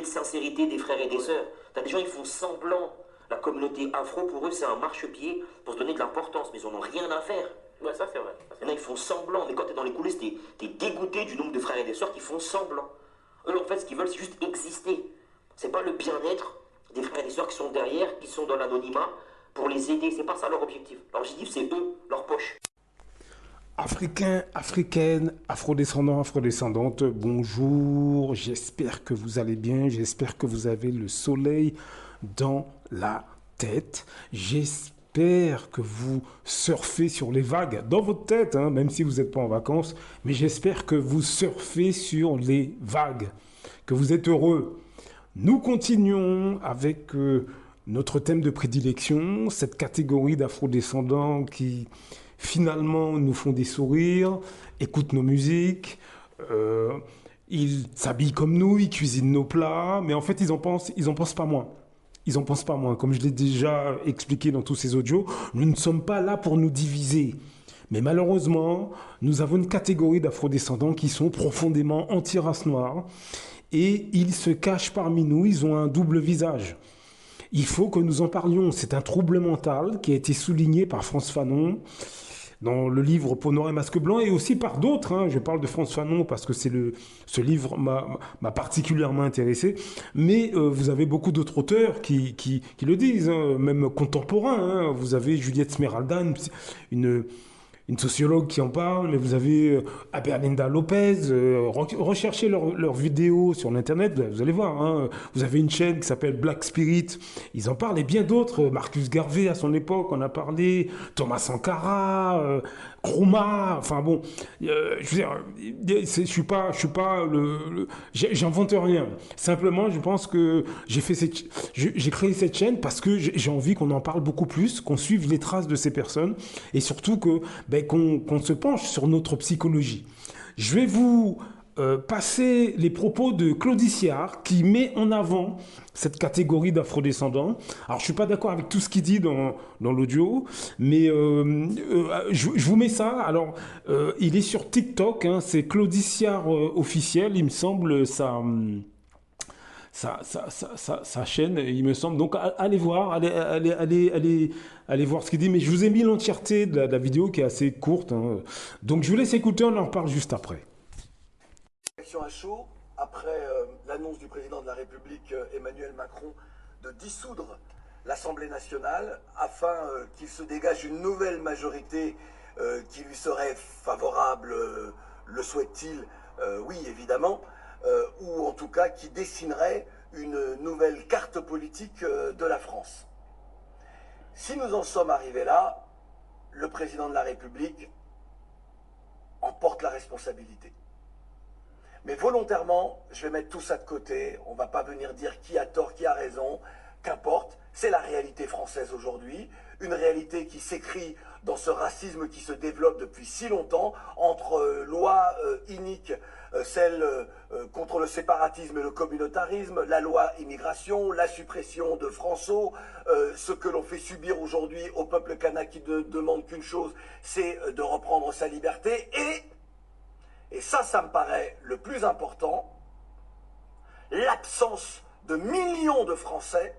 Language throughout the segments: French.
sincérité des frères et des sœurs. T'as des gens, ils font semblant. La communauté afro, pour eux, c'est un marchepied pour se donner de l'importance, mais ils en ont rien à faire. Ouais, ça c'est vrai. Il y en a, ils font semblant, mais quand t'es dans les coulisses, t'es dégoûté du nombre de frères et des sœurs qui font semblant. Eux, en fait, ce qu'ils veulent, c'est juste exister. C'est pas le bien-être des frères et des sœurs qui sont derrière, qui sont dans l'anonymat, pour les aider. C'est pas ça leur objectif. Leur objectif, c'est eux, leur poche. Africains, africaines, afrodescendants, afrodescendantes, bonjour, j'espère que vous allez bien, j'espère que vous avez le soleil dans la tête, j'espère que vous surfez sur les vagues dans votre tête, hein, même si vous n'êtes pas en vacances, mais j'espère que vous surfez sur les vagues, que vous êtes heureux. Nous continuons avec notre thème de prédilection, cette catégorie d'afrodescendants qui finalement nous font des sourires, écoutent nos musiques, ils s'habillent comme nous, ils cuisinent nos plats, mais en fait ils en pensent pas moins. Ils en pensent pas moins. Comme je l'ai déjà expliqué dans tous ces audios, nous ne sommes pas là pour nous diviser. Mais malheureusement, nous avons une catégorie d'afrodescendants qui sont profondément anti-race noire et ils se cachent parmi nous, ils ont un double visage. Il faut que nous en parlions. C'est un trouble mental qui a été souligné par Frantz Fanon dans le livre Peau noire et masque blanc et aussi par d'autres. Hein. Je parle de Frantz Fanon parce que ce livre m'a particulièrement intéressé. Mais vous avez beaucoup d'autres auteurs qui le disent, hein, même contemporains. Hein. Vous avez Juliette Smeralda, une sociologue qui en parle, mais vous avez Aberlinda Lopez, recherchez leurs vidéos sur l'internet, vous allez voir, hein, vous avez une chaîne qui s'appelle Black Spirit, ils en parlent, et bien d'autres, Marcus Garvey à son époque, on a parlé, Thomas Sankara, Nkrumah, enfin bon, je veux dire, je suis pas j'invente rien, simplement je pense que j'ai créé cette chaîne parce que j'ai envie qu'on en parle beaucoup plus, qu'on suive les traces de ces personnes, et surtout que qu'on se penche sur notre psychologie. Je vais vous passer les propos de Claude Iciard qui met en avant cette catégorie d'afrodescendants. Alors, je ne suis pas d'accord avec tout ce qu'il dit dans l'audio, mais je vous mets ça. Alors, il est sur TikTok, hein, c'est Claude Iciard officiel, il me semble, sa chaîne, il me semble. Donc, allez voir, allez voir ce qu'il dit. Mais je vous ai mis l'entièreté de la vidéo qui est assez courte. Hein. Donc, je vous laisse écouter, on en reparle juste après. Réaction à chaud, après l'annonce du président de la République, Emmanuel Macron, de dissoudre l'Assemblée nationale afin qu'il se dégage une nouvelle majorité qui lui serait favorable, le souhaite-t-il? Oui, évidemment. Ou en tout cas qui dessinerait une nouvelle carte politique de la France. Si nous en sommes arrivés là, le président de la République en porte la responsabilité. Mais volontairement, je vais mettre tout ça de côté, on ne va pas venir dire qui a tort, qui a raison, qu'importe, c'est la réalité française aujourd'hui, une réalité qui s'écrit dans ce racisme qui se développe depuis si longtemps, entre lois iniques, celle contre le séparatisme et le communautarisme, la loi immigration, la suppression de François, ce que l'on fait subir aujourd'hui au peuple kanak qui ne demande qu'une chose, c'est de reprendre sa liberté, et ça me paraît le plus important, l'absence de millions de Français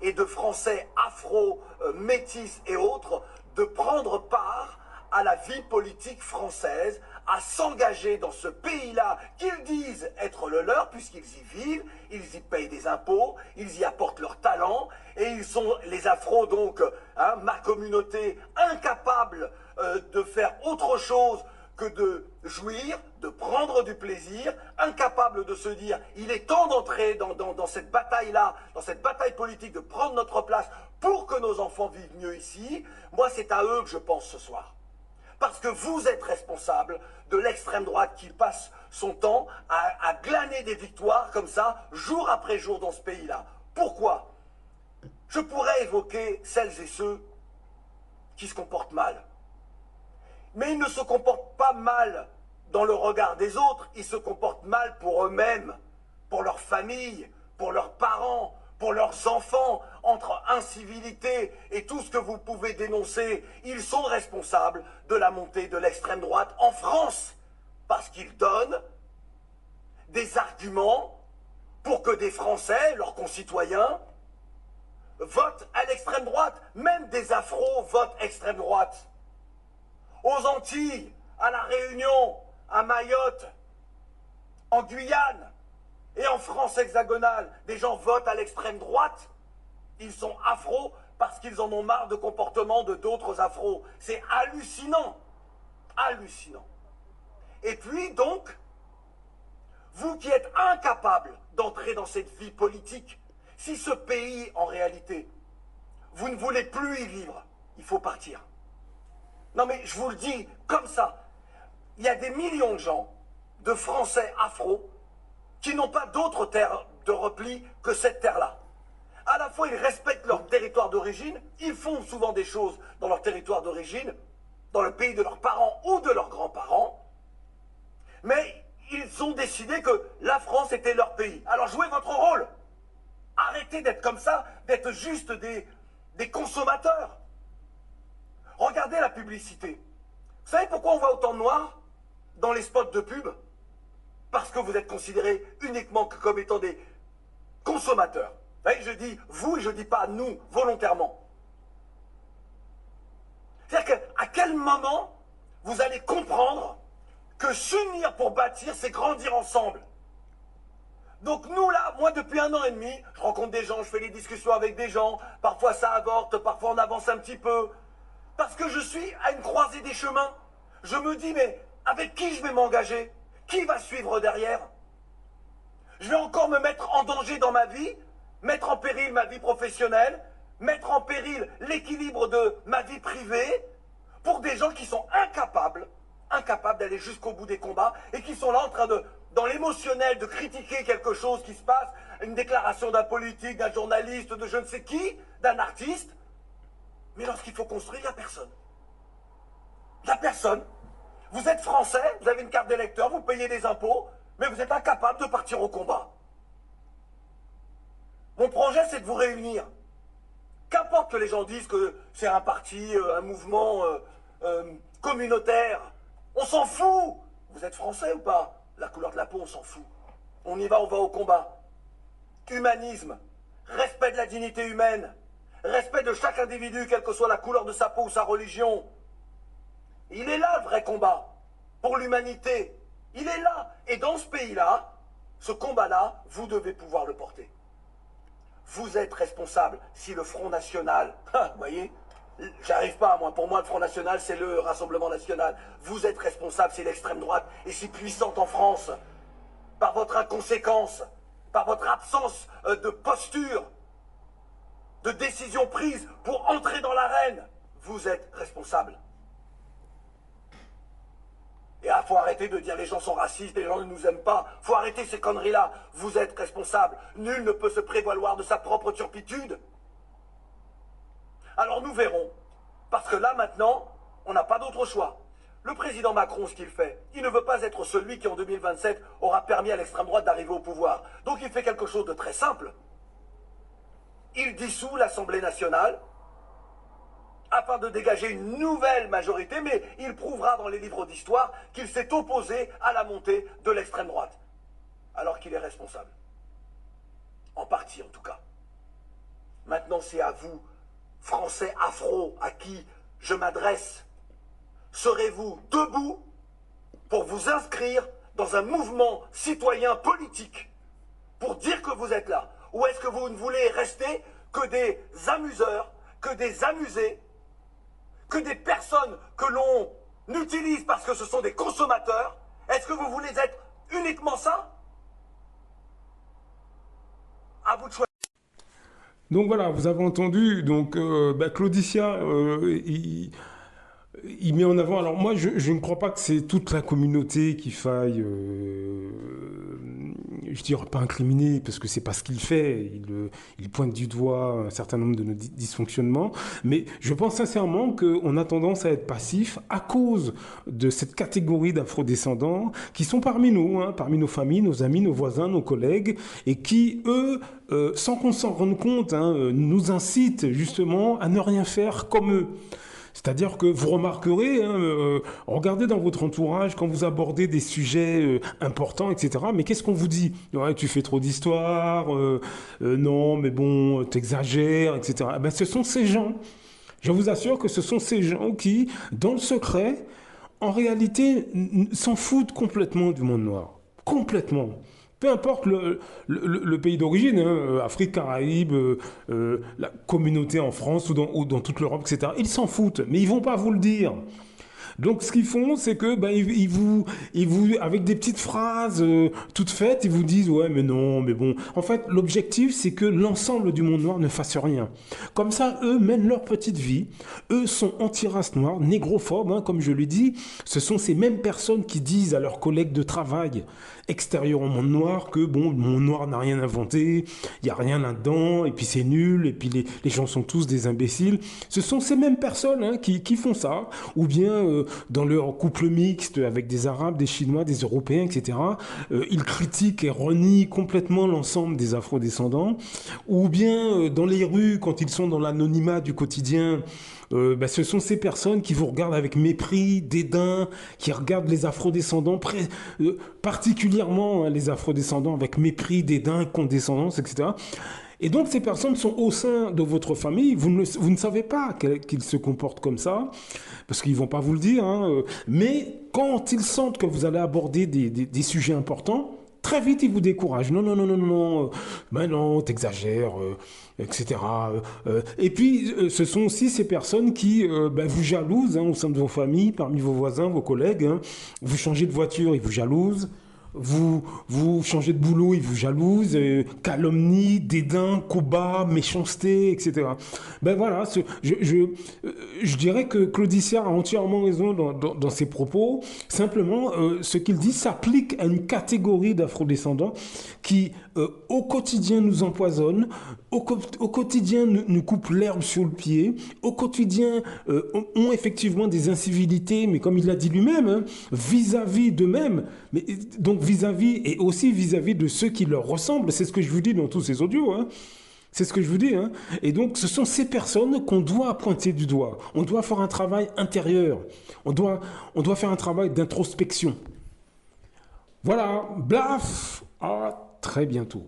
et de Français afro, métis et autres, de prendre part à la vie politique française, à s'engager dans ce pays-là qu'ils disent être le leur, puisqu'ils y vivent, ils y payent des impôts, ils y apportent leur talent, et ils sont, les afros donc, hein, ma communauté, incapables de faire autre chose que de jouir, de prendre du plaisir, incapable de se dire il est temps d'entrer dans cette bataille-là, dans cette bataille politique, de prendre notre place pour que nos enfants vivent mieux ici. Moi, c'est à eux que je pense ce soir. Parce que vous êtes responsable de l'extrême droite qui passe son temps à glaner des victoires comme ça, jour après jour dans ce pays-là. Pourquoi? Je pourrais évoquer celles et ceux qui se comportent mal. Mais ils ne se comportent pas mal dans le regard des autres, ils se comportent mal pour eux-mêmes, pour leur famille, pour leurs parents, pour leurs enfants, entre incivilité et tout ce que vous pouvez dénoncer. Ils sont responsables de la montée de l'extrême droite en France, parce qu'ils donnent des arguments pour que des Français, leurs concitoyens, votent à l'extrême droite. Même des Afros votent extrême droite. Aux Antilles, à La Réunion, à Mayotte, en Guyane et en France hexagonale, des gens votent à l'extrême droite. Ils sont afros parce qu'ils en ont marre de comportements de d'autres afros. C'est hallucinant. Hallucinant. Et puis donc, vous qui êtes incapables d'entrer dans cette vie politique, si ce pays, en réalité, vous ne voulez plus y vivre, il faut partir. Non mais je vous le dis comme ça, il y a des millions de gens, de Français afro, qui n'ont pas d'autre terre de repli que cette terre-là. À la fois, ils respectent leur territoire d'origine, ils font souvent des choses dans leur territoire d'origine, dans le pays de leurs parents ou de leurs grands-parents, mais ils ont décidé que la France était leur pays. Alors jouez votre rôle. Arrêtez d'être comme ça, d'être juste des consommateurs. Regardez la publicité. Vous savez pourquoi on voit autant de noirs dans les spots de pub? Parce que vous êtes considérés uniquement comme étant des consommateurs. Vous voyez, je dis vous et je ne dis pas nous, volontairement. C'est-à-dire qu'à quel moment vous allez comprendre que s'unir pour bâtir, c'est grandir ensemble. Donc nous là, moi depuis 1 an et demi, je rencontre des gens, je fais des discussions avec des gens, parfois ça avorte, parfois on avance un petit peu, parce que je suis à une croisée des chemins. Je me dis, mais avec qui je vais m'engager? Qui va suivre derrière? Je vais encore me mettre en danger dans ma vie, mettre en péril ma vie professionnelle, mettre en péril l'équilibre de ma vie privée, pour des gens qui sont incapables d'aller jusqu'au bout des combats, et qui sont là en train de, dans l'émotionnel, de critiquer quelque chose qui se passe, une déclaration d'un politique, d'un journaliste, de je ne sais qui, d'un artiste, mais lorsqu'il faut construire, il n'y a personne. Il n'y a personne. Vous êtes français, vous avez une carte d'électeur, vous payez des impôts, mais vous êtes incapable de partir au combat. Mon projet, c'est de vous réunir. Qu'importe que les gens disent que c'est un parti, un mouvement communautaire, on s'en fout. Vous êtes français ou pas? La couleur de la peau, on s'en fout. On y va, on va au combat. Humanisme, respect de la dignité humaine, respect de chaque individu, quelle que soit la couleur de sa peau ou sa religion. Il est là le vrai combat, pour l'humanité. Il est là. Et dans ce pays-là, ce combat-là, vous devez pouvoir le porter. Vous êtes responsable si le Front National, vous voyez, j'arrive pas, moi, pour moi le Front National c'est le Rassemblement National. Vous êtes responsable si l'extrême droite est si puissante en France, par votre inconséquence, par votre absence de posture, de décision prise pour entrer dans l'arène. Vous êtes responsable. Et il faut arrêter de dire les gens sont racistes, les gens ne nous aiment pas. Il faut arrêter ces conneries-là. Vous êtes responsable. Nul ne peut se prévaloir de sa propre turpitude. Alors nous verrons. Parce que là, maintenant, on n'a pas d'autre choix. Le président Macron, ce qu'il fait, il ne veut pas être celui qui, en 2027, aura permis à l'extrême droite d'arriver au pouvoir. Donc il fait quelque chose de très simple. Il dissout l'Assemblée nationale afin de dégager une nouvelle majorité, mais il prouvera dans les livres d'histoire qu'il s'est opposé à la montée de l'extrême droite, alors qu'il est responsable. En partie, en tout cas. Maintenant, c'est à vous, Français afro, à qui je m'adresse. Serez-vous debout pour vous inscrire dans un mouvement citoyen politique, pour dire que vous êtes là? Ou est-ce que vous ne voulez rester que des amuseurs, que des amusés, que des personnes que l'on utilise parce que ce sont des consommateurs? Est-ce que vous voulez être uniquement ça? À vous de choisir. Donc voilà, vous avez entendu, donc Claudicia, il met en avant, alors moi je ne crois pas que c'est toute la communauté qui faille, je dirais pas incriminer, parce que c'est pas ce qu'il fait, il pointe du doigt un certain nombre de nos dysfonctionnements, mais je pense sincèrement qu'on a tendance à être passif à cause de cette catégorie d'afrodescendants qui sont parmi nous, hein, parmi nos familles, nos amis, nos voisins, nos collègues, et qui, eux, sans qu'on s'en rende compte, hein, nous incitent justement à ne rien faire comme eux. C'est-à-dire que vous remarquerez, hein, regardez dans votre entourage quand vous abordez des sujets importants, etc. Mais qu'est-ce qu'on vous dit? Ouais, tu fais trop d'histoires, non, mais bon, t'exagères, etc. Eh ben, ce sont ces gens, je vous assure que ce sont ces gens qui, dans le secret, en réalité, s'en foutent complètement du monde noir. Complètement. Peu importe le pays d'origine, hein, Afrique, Caraïbes, la communauté en France ou dans toute l'Europe, etc. Ils s'en foutent, mais ils vont pas vous le dire. Donc ce qu'ils font, c'est que ben, ils vous, avec des petites phrases toutes faites, ils vous disent ouais mais non, mais bon. En fait, l'objectif c'est que l'ensemble du monde noir ne fasse rien. Comme ça, eux mènent leur petite vie. Eux sont anti-race noire, négrophobes, hein, comme je l'ai dit. Ce sont ces mêmes personnes qui disent à leurs collègues de travail extérieurs au monde noir que bon, le monde noir n'a rien inventé, il n'y a rien là-dedans, et puis c'est nul, et puis les gens sont tous des imbéciles. Ce sont ces mêmes personnes hein, qui font ça, ou bien dans leur couple mixte avec des Arabes, des Chinois, des Européens, etc. Ils critiquent et renient complètement l'ensemble des Afro-descendants, ou bien dans les rues, quand ils sont dans l'anonymat du quotidien, ce sont ces personnes qui vous regardent avec mépris, dédain, qui regardent les afrodescendants, particulièrement hein, les afrodescendants avec mépris, dédain, condescendance, etc. Et donc ces personnes sont au sein de votre famille, vous ne savez pas qu'ils se comportent comme ça, parce qu'ils ne vont pas vous le dire, hein, mais quand ils sentent que vous allez aborder des sujets importants, très vite, ils vous découragent. Non, non, non, non, non, ben non, t'exagères, etc. Et puis, ce sont aussi ces personnes qui vous jalousent hein, au sein de vos familles, parmi vos voisins, vos collègues. Hein. Vous changez de voiture, ils vous jalousent. Vous changez de boulot, ils vous jalousent, calomnie, dédain, combat, méchanceté, etc. Ben voilà, je dirais que Claude-Iciard a entièrement raison dans ses propos. Simplement, ce qu'il dit s'applique à une catégorie d'afrodescendants qui, au quotidien, nous empoisonnent, au quotidien, nous coupent l'herbe sur le pied, au quotidien, ont effectivement des incivilités, mais comme il l'a dit lui-même, hein, vis-à-vis d'eux-mêmes, mais donc vis-à-vis et aussi vis-à-vis de ceux qui leur ressemblent. C'est ce que je vous dis dans tous ces audios. Hein. C'est ce que je vous dis. Hein. Et donc, ce sont ces personnes qu'on doit pointer du doigt. On doit faire un travail intérieur. On doit faire un travail d'introspection. Voilà. Blaf. À très bientôt.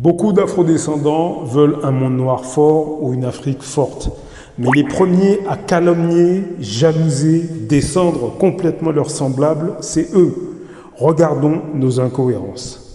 Beaucoup d'afrodescendants veulent un monde noir fort ou une Afrique forte. Mais les premiers à calomnier, jalouser, descendre complètement leurs semblables, c'est eux. Regardons nos incohérences.